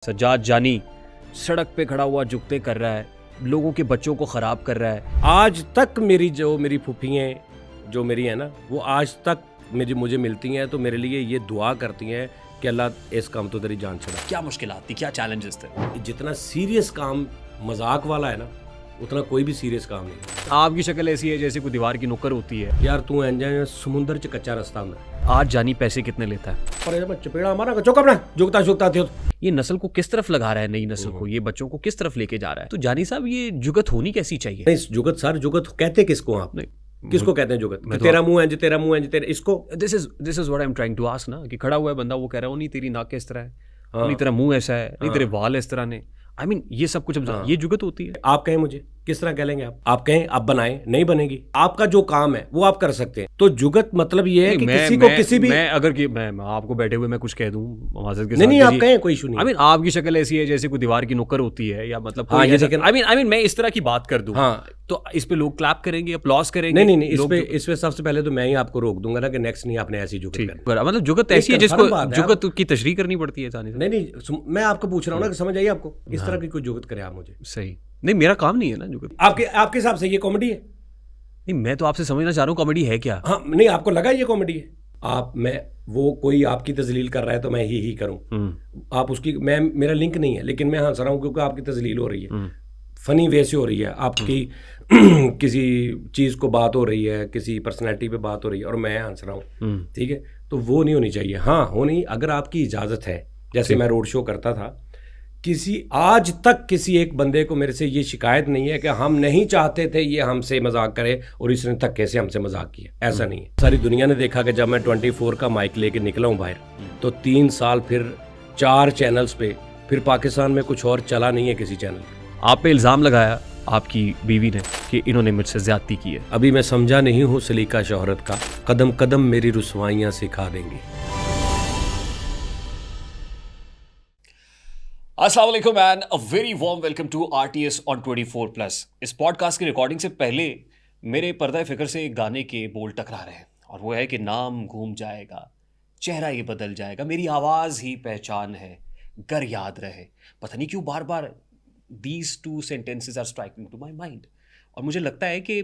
सज्जाद जानी सड़क पे खड़ा हुआ जुगते कर रहा है, लोगों के बच्चों को ख़राब कर रहा है। आज तक मेरी फूफी हैं जो मेरी है ना, वो आज तक मुझे मिलती हैं तो मेरे लिए ये दुआ करती हैं कि अल्लाह इस काम तो तेरी जान छुड़ा। क्या मुश्किलात थी, क्या चैलेंजेस थे? जितना सीरियस काम मजाक वाला है ना, उतना कोई भी सीरियस काम नहीं। आपकी शक्ल ऐसी है जैसे कोई दीवार की नुक्कर होती है। यार तू एंजॉय समुंदर च कच्चा रास्ता में। आज जानी पैसे कितने लेता है? पर जब चपेड़ा मारा चौक अपना जुगता थे। ये नस्ल को किस तरफ लगा रहा है, नई नस्ल को, ये बच्चों को किस तरफ लेके जा रहा है? तो जानी साहब, ये जुगत होनी कैसी चाहिए? नहीं जुगत सर, जुगत कहते किसको आप? नहीं, किसको कहते हैं जुगत? तेरा मुंह है, तेरा मुंह है, तेरा इसको। This is what I am trying to ask ना, कि खड़ा हुआ है बंदा, वो कह रहा है नहीं तेरी नाक इस तरह है, नहीं तेरा मुंह ऐसा है, नहीं तेरे बाल इस तरह ने। आई मीन ये सब कुछ ये जुगत होती है। आप कहें मुझे किस तरह कह लेंगे? आप कहें आप बनाएं, नहीं बनेगी। आपका जो काम है वो आप कर सकते हैं। तो जुगत मतलब ये है कि किसी को किसी भी मैं अगर कि मैं आपको बैठे हुए मैं कुछ कह दूं माजरत के साथ, नहीं आप कहें, कोई इशू नहीं। आई मीन आपकी शक्ल ऐसी है जैसे कोई दीवार की नुक्कर होती है, या मतलब हाँ, ये आई मीन मैं इस तरह की बात कर दूं, हाँ, तो इस पे लोग क्लैप करेंगे, अप्लॉज करेंगे? नहीं इस पे सबसे पहले तो मैं ही आपको रोक दूंगा ना कि नेक्स्ट नहीं आपने ऐसी जुगत करनी। मतलब जुगत ऐसी है जिसको जुगत की तशरीह करनी पड़ती है। नहीं मैं आपको पूछ रहा हूँ ना कि समझ आइए आपको, इस तरह की कोई जुगत करे आप मुझे। सही नहीं, मेरा काम नहीं है ना जुगत। आपके हिसाब से ये कॉमेडी है? नहीं, मैं तो आपसे समझना चाह रहा हूँ कॉमेडी है क्या। हाँ, नहीं आपको लगा ये कॉमेडी है? मैं वो कोई आपकी तजलील कर रहा है तो मैं ही करूं। आप उसकी मेरा लिंक नहीं है, लेकिन मैं हंस रहा हूं क्योंकि आपकी तजलील हो रही है, फनी वे से हो रही है आपकी। किसी चीज़ को बात हो रही है, किसी पर्सनैलिटी पे बात हो रही है और मैं हंस रहा हूँ, ठीक है? तो वो नहीं होनी चाहिए। हाँ होनी, अगर आपकी इजाज़त है। जैसे मैं रोड शो करता था, आज तक किसी एक बंदे को मेरे से ये शिकायत नहीं है कि हम नहीं चाहते थे ये हमसे मजाक करे और इसने धक्के से हमसे मजाक किया। ऐसा नहीं है। सारी दुनिया ने देखा कि जब मैं 24 का माइक लेके निकला हूँ बाहर, तो 3 साल फिर 4 चैनल्स पे, फिर पाकिस्तान में कुछ और चला नहीं है किसी चैनल पे। आप पे इल्ज़ाम लगाया आपकी बीवी ने कि इन्होंने मुझसे ज्यादती की है। अभी मैं समझा नहीं हूँ सलीका शोहरत का, कदम कदम मेरी रुसवाइयाँ सिखा देंगी। अस्सलाम वालेकुम and a very warm welcome to RTS on 24+। इस पॉडकास्ट की रिकॉर्डिंग से पहले मेरे पर्दा फिक्र से एक गाने के बोल टकरा रहे हैं, और वो है कि नाम घूम जाएगा, चेहरा ये बदल जाएगा, मेरी आवाज़ ही पहचान है, गर याद रहे। पता नहीं क्यों बार बार these two sentences are striking to my mind, और मुझे लगता है कि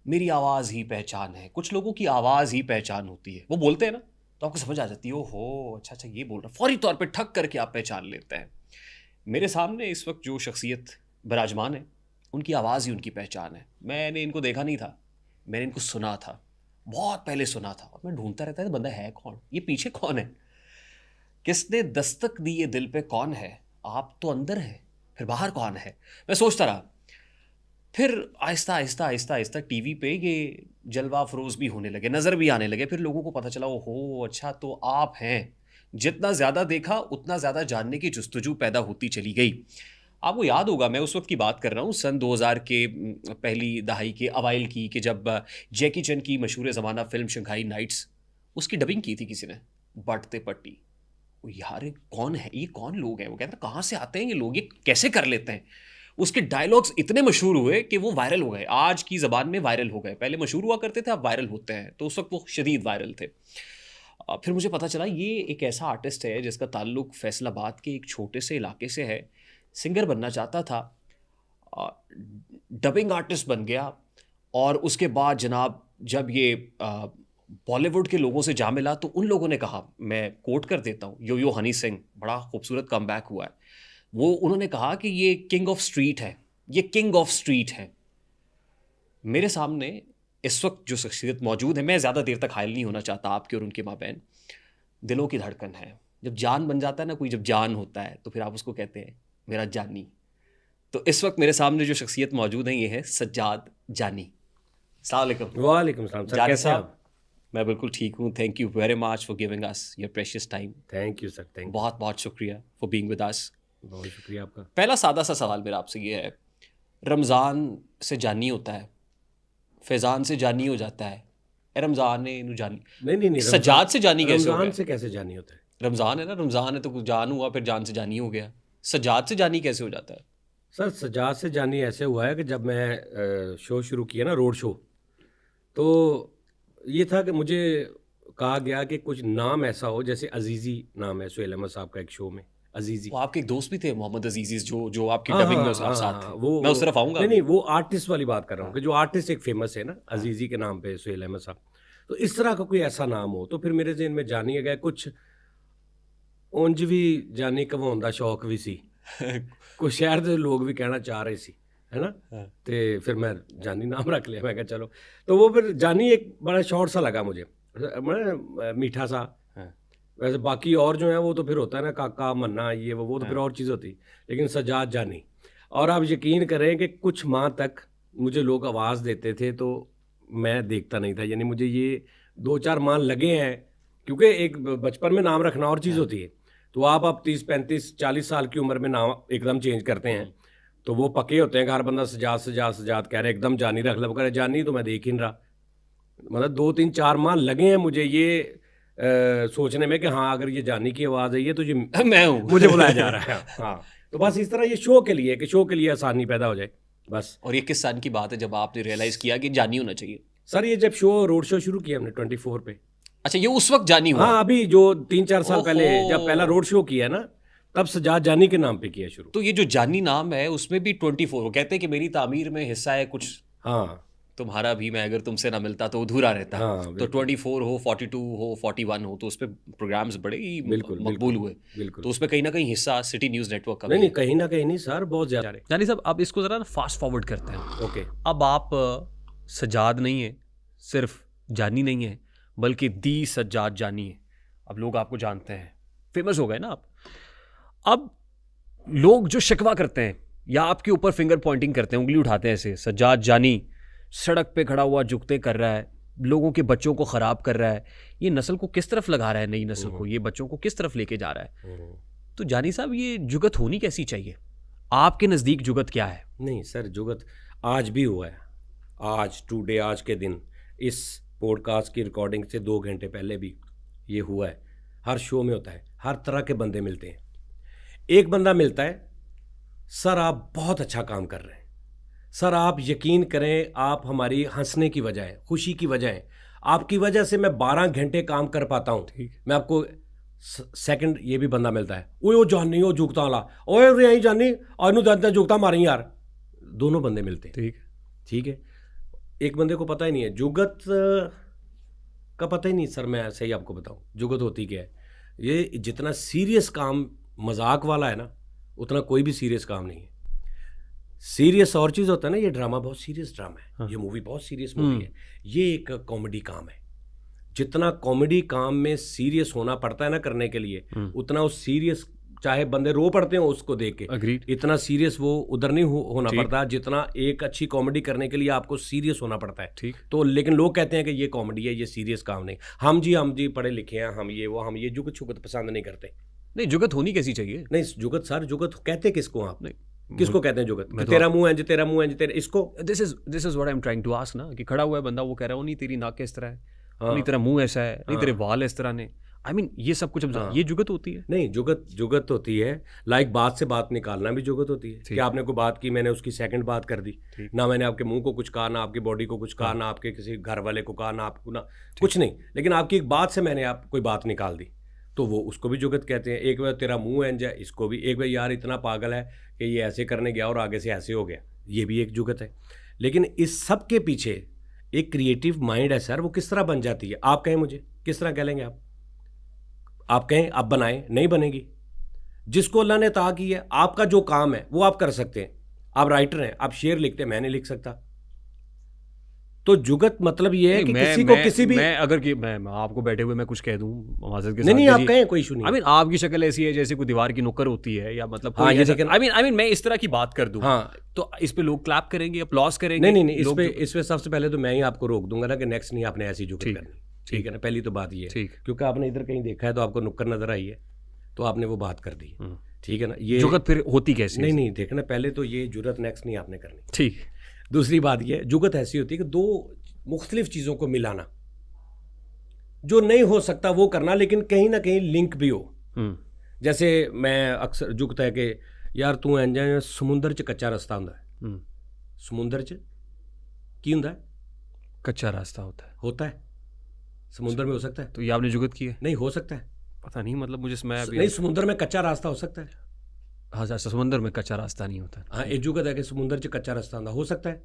मेरी आवाज़ ही पहचान है। कुछ लोगों की आवाज़ ही पहचान होती है, वो बोलते हैं ना तो आपको समझ आ जाती है, ओहो अच्छा ये बोल रहा, फौरी तौर पे ठक करके आप पहचान लेते हैं। मेरे सामने इस वक्त जो शख्सियत विराजमान है, उनकी आवाज़ ही उनकी पहचान है। मैंने इनको देखा नहीं था, मैंने इनको सुना था, बहुत पहले सुना था, और मैं ढूंढता रहता था बंदा है कौन, ये पीछे कौन है, किसने दस्तक दी ये दिल पे कौन है, आप तो अंदर है फिर बाहर कौन है। मैं सोचता रहा, फिर आहिस्ता आहिस्ता आहिस्ता आहिस्ता टीवी पे ये जलवा अफरोज़ भी होने लगे, नज़र भी आने लगे। फिर लोगों को पता चला, ओहो अच्छा तो आप हैं। जितना ज़्यादा देखा उतना ज़्यादा जानने की जुस्तजू पैदा होती चली गई। आपको याद होगा, मैं उस वक्त की बात कर रहा हूँ, सन 2000 के पहली दहाई के अवाइल की, कि जब जैकी चैन की मशहूर ज़माना फिल्म शंघाई नाइट्स, उसकी डबिंग की थी किसी ने, बढ़ते पट्टी। यार कौन है ये, कौन लोग हैं? वो कहते हैं कहाँ से आते हैं ये लोग, ये कैसे कर लेते हैं। उसके डायलॉग्स इतने मशहूर हुए कि वो वायरल हो गए, आज की ज़बान में वायरल हो गए। पहले मशहूर हुआ करते थे, अब वायरल होते हैं, तो उस वक्त वो शदीद वायरल थे। फिर मुझे पता चला ये एक ऐसा आर्टिस्ट है जिसका ताल्लुक फैसलाबाद के एक छोटे से इलाके से है। सिंगर बनना चाहता था, डबिंग आर्टिस्ट बन गया, और उसके बाद जनाब जब ये बॉलीवुड के लोगों से जा मिला तो उन लोगों ने कहा, मैं कोट कर देता हूँ, यो हनी सिंह, बड़ा खूबसूरत कमबैक हुआ है, वो उन्होंने कहा कि ये किंग ऑफ स्ट्रीट है, ये किंग ऑफ स्ट्रीट है। मेरे सामने इस वक्त जो शख्सियत मौजूद है, मैं ज़्यादा देर तक हायल नहीं होना चाहता आपके और उनके माबैन, दिलों की धड़कन है। जब जान बन जाता है ना कोई, जब जान होता है तो फिर आप उसको कहते हैं मेरा जानी। तो इस वक्त मेरे सामने जो शख्सियत मौजूद है, ये है सज्जाद जानी। अस्सलाम वालेकुम। वालेकुम सलाम सर, कैसे हैं आप? मैं बिल्कुल ठीक हूँ, thank you very much for giving us your precious time. Thank you sir, thank you, बहुत बहुत शुक्रिया फॉर बीइंग विद अस। बहुत शुक्रिया आपका। पहला सादा सा सवाल मेरा आपसे ये है, रमज़ान से जानी होता है, फैज़ान से जानी हो जाता है, रमज़ान ने इन्हू जानी, नहीं सज्जाद से जानी कैसे हो रमज़ान गया? से कैसे जानी होता है? रमज़ान है ना, रमज़ान है तो कुछ जान हुआ, फिर जान से जानी हो गया। सज्जाद से जानी कैसे हो जाता है? सर सजाद से जानी ऐसे हुआ है कि जब मैं शो शुरू किया ना, रोड शो, तो ये था कि मुझे कहा गया कि कुछ नाम ऐसा हो, जैसे अजीज़ी नाम है सुहेल अहमद साहब का एक शो में, अजीजी। वो आपके एक दोस्त भी थे मोहम्मद अजीजी जो आपकी हाँ, डबिंग में हाँ, आप साथ हाँ, थे। वो मैं उस तरफ आऊंगा। नहीं, वो आर्टिस्ट वाली बात कर रहा हूँ कि जो आर्टिस्ट एक फेमस है ना अजीजी के नाम पे, सुहेल अहमद साहब। तो इस तरह का कोई ऐसा नाम हो तो फिर मेरे ज़हन में जानी गया कुछ ਉਂਝ ਵੀ ਜਾਨੀ ਘਵਾਉਣ ਦਾ ਸ਼ੌਕ ਵੀ ਸੀ, ਕੁਝ ਸ਼ਹਿਰ ਦੇ ਲੋਕ ਵੀ ਕਹਿਣਾ ਚਾਹ ਰਹੇ ਸੀ, है ना। तो फिर मैं जानी नाम रख लिया, मैं कहा चलो। तो वो फिर जानी एक बड़ा शॉर्ट सा लगा मुझे, मीठा सा। वैसे बाकी और जो है वो तो फिर होता है ना काका मन्ना ये वो तो फिर और चीज़ होती, लेकिन सजाद जानी। और आप यकीन करें कि कुछ माह तक मुझे लोग आवाज़ देते थे तो मैं देखता नहीं था, यानी मुझे ये 2-4 माह लगे हैं, क्योंकि एक बचपन में नाम रखना और चीज़ होती है। तो आप 30-35-40 साल की उम्र में नाम एकदम चेंज करते हैं तो वो पके होते हैं, हर बंदा सजाद कह रहे एकदम जानी रख लो, कह रहे जानी तो मैं देख ही नहीं रहा। मतलब 2-3-4 माह लगे हैं मुझे ये सोचने में कि हाँ अगर ये जानी की आवाज़ है ये तो ये मैं हूँ, मुझे बुलाया जा रहा है। हाँ, तो बस इस तरह ये शो के लिए कि शो के लिए आसानी पैदा हो जाए बस। और ये किस साल की बात है जब आपने रियलाइज किया कि जानी होना चाहिए? सर ये जब शो रोड शो शुरू किया हमने 24 पे। अच्छा, ये उस वक्त जानी हुआ? हाँ, अभी जो 3-4 साल पहले ओहो। जब पहला रोड शो किया ना तब सजाद जानी के नाम पे किया शुरू। तो ये जो जानी नाम है उसमें भी 24, वो कहते हैं कि मेरी तामीर में हिस्सा है कुछ, हाँ तुम्हारा भी, मैं अगर तुमसे ना मिलता तो अधूरा रहता। हाँ, तो बिल्कुल। 24 हो, 42 हो, 41 हो, तो उस पर प्रोग्राम्स बड़े ही बिल्कुल, मकबूल हुए। बिल्कुल। तो उसमें कहीं ना कहीं हिस्सा सिटी न्यूज़ नेटवर्क का नहीं भी नहीं, कहीं ना कहीं नहीं सर, बहुत ज़्यादा। जानी साहब, अब इसको ज़रा फास्ट फॉरवर्ड करते हैं। ओके। अब आप सजाद नहीं है, सिर्फ जानी नहीं है, बल्कि दी सज्जाद जानी है। अब लोग आपको जानते हैं, फेमस हो गए ना आप। अब लोग जो शिकवा करते हैं या आपके ऊपर फिंगर पॉइंटिंग करते हैं, उंगली उठाते हैं ऐसे, सज्जाद जानी सड़क पे खड़ा हुआ जुगते कर रहा है, लोगों के बच्चों को ख़राब कर रहा है, ये नस्ल को किस तरफ लगा रहा है, नई नस्ल को, ये बच्चों को किस तरफ लेके जा रहा है। तो जानी साहब, ये जुगत होनी कैसी चाहिए आपके नज़दीक? जुगत क्या है? नहीं सर, जुगत आज भी हुआ है, आज टुडे, आज के दिन, इस पॉडकास्ट की रिकॉर्डिंग से 2 घंटे पहले भी ये हुआ है। हर शो में होता है, हर तरह के बंदे मिलते हैं। एक बंदा मिलता है, सर आप बहुत अच्छा काम कर रहे हैं, सर आप यकीन करें आप हमारी हंसने की वजह है, खुशी की वजह है, आपकी वजह से मैं 12 घंटे काम कर पाता हूँ। मैं आपको सेकंड ये भी बंदा मिलता है, ओ जानी ओ जुगता वाला, ओए यही जानी और दादा जुगता मारी यार। दोनों बंदे मिलते हैं, ठीक है। एक बंदे को पता ही नहीं है जुगत का, पता ही नहीं सर, मैं सही आपको बताऊं जुगत होती क्या है। ये जितना सीरियस काम मजाक वाला है ना, उतना कोई भी सीरियस काम नहीं है। सीरियस और चीज़ होता है ना, ये ड्रामा बहुत सीरियस ड्रामा है। हाँ। ये मूवी बहुत सीरियस मूवी है, ये एक कॉमेडी काम है। जितना कॉमेडी काम में सीरियस होना पड़ता है ना करने के लिए, उतना उस सीरियस, चाहे बंदे रो पड़ते हो उसको देख के, Agreed. इतना सीरियस वो उधर नहीं होना पड़ता जितना एक अच्छी कॉमेडी करने के लिए आपको सीरियस होना पड़ता है। ठीक। तो लेकिन लोग कहते हैं कि ये कॉमेडी है, ये सीरियस काम नहीं। हम जी पढ़े लिखे हैं, हम ये जुगत छुगत पसंद नहीं करते। नहीं, जुगत होनी कैसी चाहिए? नहीं जुगत सर, जुगत कहते किसको आप? नहीं, किसको कहते हैं जुगत? तेरा मुंह है जी, तेरा मुंह है जी, तेरा इसको। This is what I am trying to ask ना, कि खड़ा हुआ है बंदा, वो कह रहा है नहीं तेरी नाक इस तरह है, नहीं तेरा मुंह ऐसा है, नहीं तेरे वाल इस तरह ने, आई मीन ये सब कुछ ये जुगत होती है? नहीं, जुगत होती है लाइक बात से बात निकालना भी जुगत होती है कि आपने कोई बात की, मैंने उसकी सेकंड बात कर दी ना, मैंने आपके मुंह को कुछ कहा, ना आपकी बॉडी को कुछ कहा, ना आपके किसी घर वाले को कहा, ना आपको, ना कुछ नहीं, लेकिन आपकी एक बात से मैंने आप कोई बात निकाल दी, तो वो उसको भी जुगत कहते हैं। एक बार तेरा मुंह एंज है, इसको भी। एक बार यार इतना पागल है कि ये ऐसे करने गया और आगे से ऐसे हो गया, ये भी एक जुगत है। लेकिन इस सब के पीछे एक क्रिएटिव माइंड है सर, वो किस तरह बन जाती है? आप कहें मुझे, किस तरह कह लेंगे आप कहें आप बनाएं, नहीं बनेगी। जिसको अल्लाह ने अता की है, आपका जो काम है वो आप कर सकते हैं। आप राइटर हैं, आप शेर लिखते हैं, मैं नहीं लिख सकता। तो जुगत मतलब ये है कि किसी को किसी भी, मैं अगर मैं आपको बैठे हुए मैं कुछ कह दूं माजरत के साथ, नहीं आप कहें, कोई इशू नहीं। आई मीन आपकी शक्ल ऐसी है जैसे कोई दीवार की नुक्कड़ होती है, या मतलब हाँ, ये आई मीन मैं इस तरह की बात कर दूं, हाँ, तो इस पे लोग क्लैप करेंगे, अप्लॉज करेंगे? नहीं, इस पे सबसे पहले तो मैं ही आपको रोक दूंगा ना कि नेक्स्ट नहीं आपने ऐसी जुगत करनी, ठीक है ना। पहली तो बात ये है, क्योंकि आपने इधर कहीं देखा है तो आपको नुक्कड़ नजर आई है, तो आपने वो बात कर दी, ठीक है ना। ये जुगत फिर होती कैसे? नहीं देखना, पहले तो ये जुगत नेक्स्ट नहीं आपने करनी, ठीक। दूसरी बात ये, जुगत ऐसी होती है कि दो मुख्तलिफ चीज़ों को मिलाना, जो नहीं हो सकता वो करना, लेकिन कहीं ना कहीं लिंक भी हो। जैसे मैं अक्सर जुगत है कि यार तू इंज समुंदर च कच्चा रास्ता होता है, समुंदर च की होता है, कच्चा रास्ता होता है समुंदर में हो सकता है। तो ये आपने जुगत की है? नहीं, हो सकता है, पता नहीं, मतलब मुझे मैं अभी नहीं, समुद्र में कच्चा रास्ता हो सकता है। हाँ समुंदर में कच्चा रास्ता नहीं होता। हाँ, ਇਹ ਜੁਗਤ है कि समुद्र च कच्चा रास्ता हो सकता है।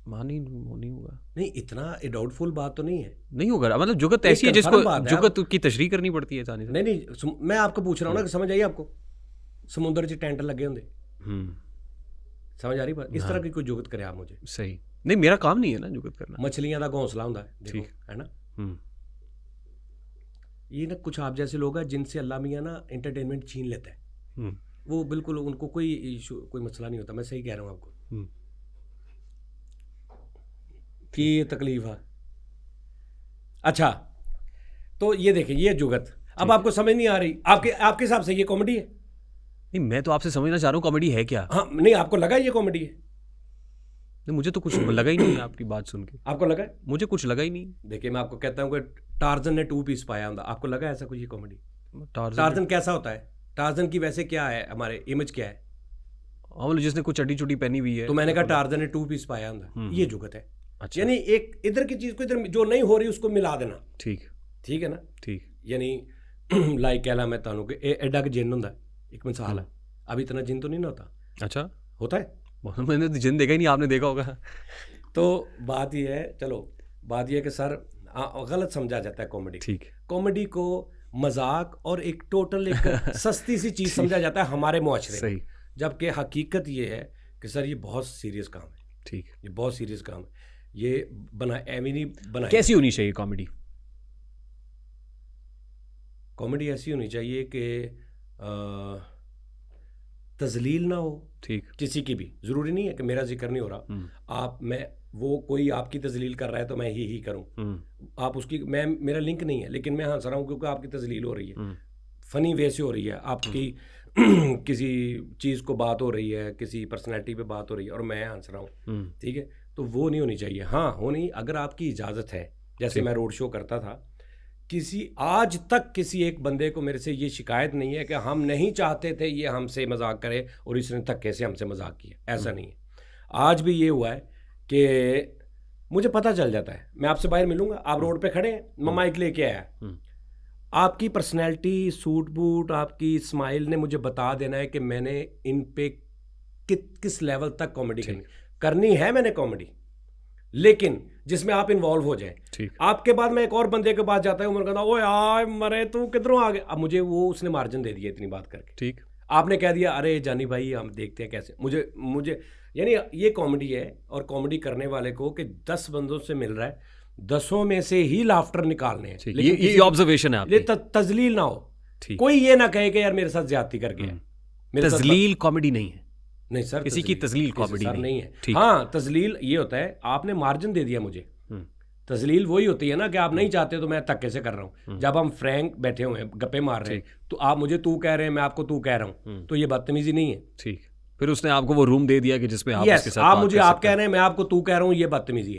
नहीं होगा। नहीं, इतना डाउटफुल बात तो नहीं है। नहीं होगा, मतलब जुगत एक ऐसी है जिसको confirm बात है। जुगत की तशरीह करनी पड़ती है आसानी से। नहीं, मैं आपको पूछ रहा हूँ ना कि समझ आई आपको? समुद्र च टेंट लगे होंगे, समझ आ रही बात? इस तरह की कोई जुगत करे आप मुझे। सही नहीं, मेरा काम नहीं है ना जुगत करना। मछलियां का घोंसला होता है, देखो, है ना। ये ना कुछ आप जैसे लोग हैं जिनसे अल्लाह मियाँ ना एंटरटेनमेंट छीन लेता है। वो बिल्कुल, उनको कोई इशू, कोई मसला नहीं होता। मैं सही कह रहा हूँ आपको कि ये तकलीफ है। अच्छा, तो ये देखें, ये जुगत अब आपको समझ नहीं आ रही। आपके हिसाब से ये कॉमेडी है? नहीं, मैं तो आपसे समझना चाह रहा हूँ कॉमेडी है क्या। हाँ, नहीं, आपको लगा ये कॉमेडी है? नहीं, मुझे तो कुछ लगा ही नहीं है आपकी बात सुन के। आपको लगा? मुझे कुछ लगा ही नहीं। देखिए, मैं आपको कहता हूँ कि टार्जन ने 2 पीस पाया होता, आपको लगा ऐसा कुछ ये कॉमेडी? टार्जन कैसा होता है? टार्जन की वैसे क्या है, हमारे इमेज क्या है? मतलब जिसने कुछ चड्डी चुड्डी पहनी हुई है, तो मैंने कहा टार्जन ने 2 पीस पाया होता, ये जुगत है। अच्छा, यानी एक इधर की चीज को इधर, जो नहीं हो रही उसको मिला देना। ठीक है ना? ठीक। यानी लाइक कहला मैं तानू कि एडा के जिन होता है, एक मिसाल है। अब इतना जिन तो नहीं ना होता। अच्छा, होता है? मैंने तो जिन देखा ही नहीं, आपने देखा होगा। तो बात ये है, चलो बात ये है कि सर गलत समझा जाता है कॉमेडी। ठीक। कॉमेडी को मजाक और एक टोटल एक सस्ती सी चीज समझा जाता है हमारे मुआशरे में, जबकि हकीकत ये है कि सर ये बहुत सीरियस काम है। ठीक, ये बहुत सीरियस काम है। ये एवी नहीं बना। कैसी होनी चाहिए कॉमेडी? कॉमेडी ऐसी होनी चाहिए कि तजलील ना हो। ठीक। किसी की भी, जरूरी नहीं है कि मेरा जिक्र नहीं हो रहा, आप मैं वो कोई आपकी तजलील कर रहा है तो मैं ही करूं। आप उसकी, मैं मेरा लिंक नहीं है, लेकिन मैं हंस रहा हूं क्योंकि आपकी तजलील हो रही है, फनी वे से हो रही है, आपकी किसी चीज़ को बात हो रही है, किसी पर्सनैलिटी पे बात हो रही है और मैं हंस रहा हूँ। ठीक है, तो वो नहीं होनी चाहिए। हाँ, होनी अगर आपकी इजाज़त है। जैसे मैं रोड शो करता था, आज तक किसी एक बंदे को मेरे से ये शिकायत नहीं है कि हम नहीं चाहते थे ये हमसे मजाक करे और इसने धक्के से हमसे मजाक किया। ऐसा नहीं है। आज भी ये हुआ है कि मुझे पता चल जाता है, मैं आपसे बाहर मिलूंगा, आप रोड पे खड़े हैं, मैं माइक लेके आया, आपकी पर्सनैलिटी, सूट बूट, आपकी स्माइल ने मुझे बता देना है कि मैंने इन पे किस लेवल तक कॉमेडी करनी है। मैंने कॉमेडी, लेकिन जिसमें आप इन्वॉल्व हो जाए। आपके बाद मैं एक और बंदे के पास जाता हूँ, मैं कहता ओ यार मरे तू किधरों आ गया। अब मुझे वो उसने मार्जिन दे दिया इतनी बात करके। ठीक, आपने कह दिया अरे जानी भाई हम देखते हैं कैसे। मुझे यानी ये कॉमेडी है। और कॉमेडी करने वाले को कि 10 बंदों से मिल रहा है, 10 में से ही लाफ्टर निकालने हैं। ये ऑब्जर्वेशन है आपकी। तजलील ना हो, कोई ये ना कहे कि यार मेरे साथ ज्यादती करके है। तजलील कॉमेडी नहीं है। नहीं सर, किसी की तजलील कॉमेडी नहीं है। हाँ, तजलील ये होता है आपने मार्जिन दे दिया मुझे। तजलील वही होती है ना कि आप नहीं चाहते तो मैं धक्के से कर रहा हूँ। जब हम फ्रैंक बैठे हुए हैं, गप्पे मार रहे हैं, तो आप मुझे तू कह रहे हैं, मैं आपको तू कह रहा हूँ, तो ये बदतमीजी नहीं है। ठीक, फिर उसने आपको वो रूम दे दिया कि जिसमें आप उसके साथ आप मुझे आप कह रहे हैं, मैं आपको तू कह रहा हूँ, ये बदतमीजी है।